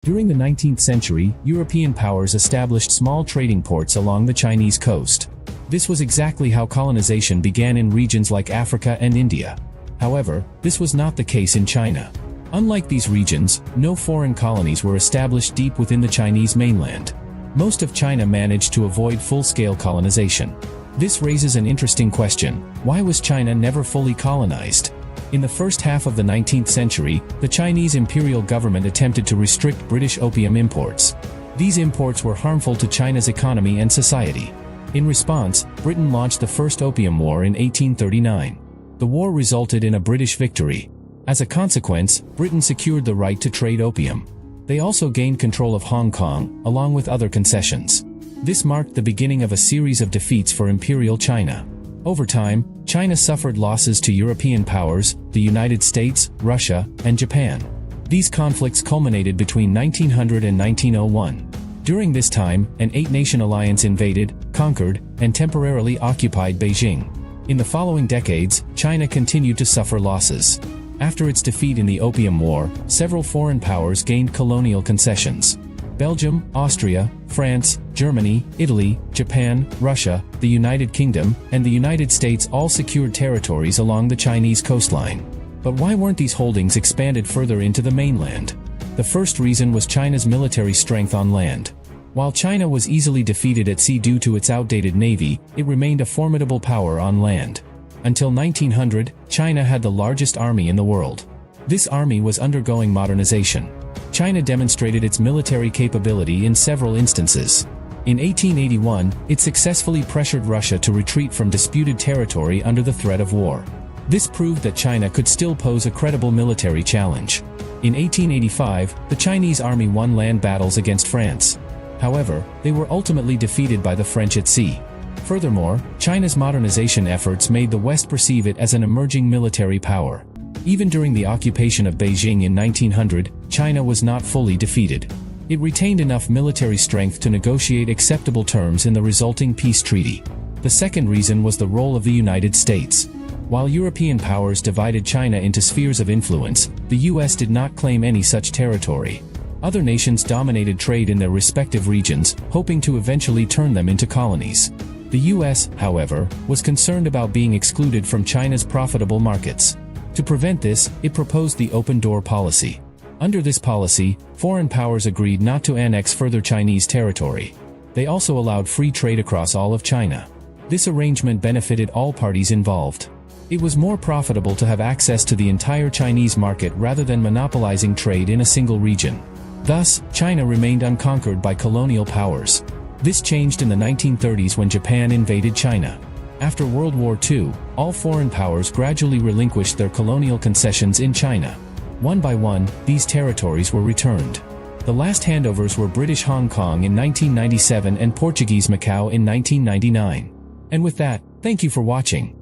During the 19th century, European powers established small trading ports along the Chinese coast. This was exactly how colonization began in regions like Africa and India. However, this was not the case in China. Unlike these regions, no foreign colonies were established deep within the Chinese mainland. Most of China managed to avoid full-scale colonization. This raises an interesting question: why was China never fully colonized? In the first half of the 19th century, the Chinese imperial government attempted to restrict British opium imports. These imports were harmful to China's economy and society. In response, Britain launched the First Opium War in 1839. The war resulted in a British victory. As a consequence, Britain secured the right to trade opium. They also gained control of Hong Kong, along with other concessions. This marked the beginning of a series of defeats for Imperial China. Over time, China suffered losses to European powers, the United States, Russia, and Japan. These conflicts culminated between 1900 and 1901. During this time, an eight-nation alliance invaded, conquered, and temporarily occupied Beijing. In the following decades, China continued to suffer losses. After its defeat in the Opium War, several foreign powers gained colonial concessions. Belgium, Austria, France, Germany, Italy, Japan, Russia, the United Kingdom, and the United States all secured territories along the Chinese coastline. But why weren't these holdings expanded further into the mainland? The first reason was China's military strength on land. While China was easily defeated at sea due to its outdated navy, it remained a formidable power on land. Until 1900, China had the largest army in the world. This army was undergoing modernization. China demonstrated its military capability in several instances. In 1881, it successfully pressured Russia to retreat from disputed territory under the threat of war. This proved that China could still pose a credible military challenge. In 1885, the Chinese army won land battles against France. However, they were ultimately defeated by the French at sea. Furthermore, China's modernization efforts made the West perceive it as an emerging military power. Even during the occupation of Beijing in 1900, China was not fully defeated. It retained enough military strength to negotiate acceptable terms in the resulting peace treaty. The second reason was the role of the United States. While European powers divided China into spheres of influence, the US did not claim any such territory. Other nations dominated trade in their respective regions, hoping to eventually turn them into colonies. The US, however, was concerned about being excluded from China's profitable markets. To prevent this, it proposed the open door policy. Under this policy, foreign powers agreed not to annex further Chinese territory. They also allowed free trade across all of China. This arrangement benefited all parties involved. It was more profitable to have access to the entire Chinese market rather than monopolizing trade in a single region. Thus, China remained unconquered by colonial powers. This changed in the 1930s when Japan invaded China. After World War II, all foreign powers gradually relinquished their colonial concessions in China. One by one, these territories were returned. The last handovers were British Hong Kong in 1997 and Portuguese Macau in 1999. And with that, thank you for watching.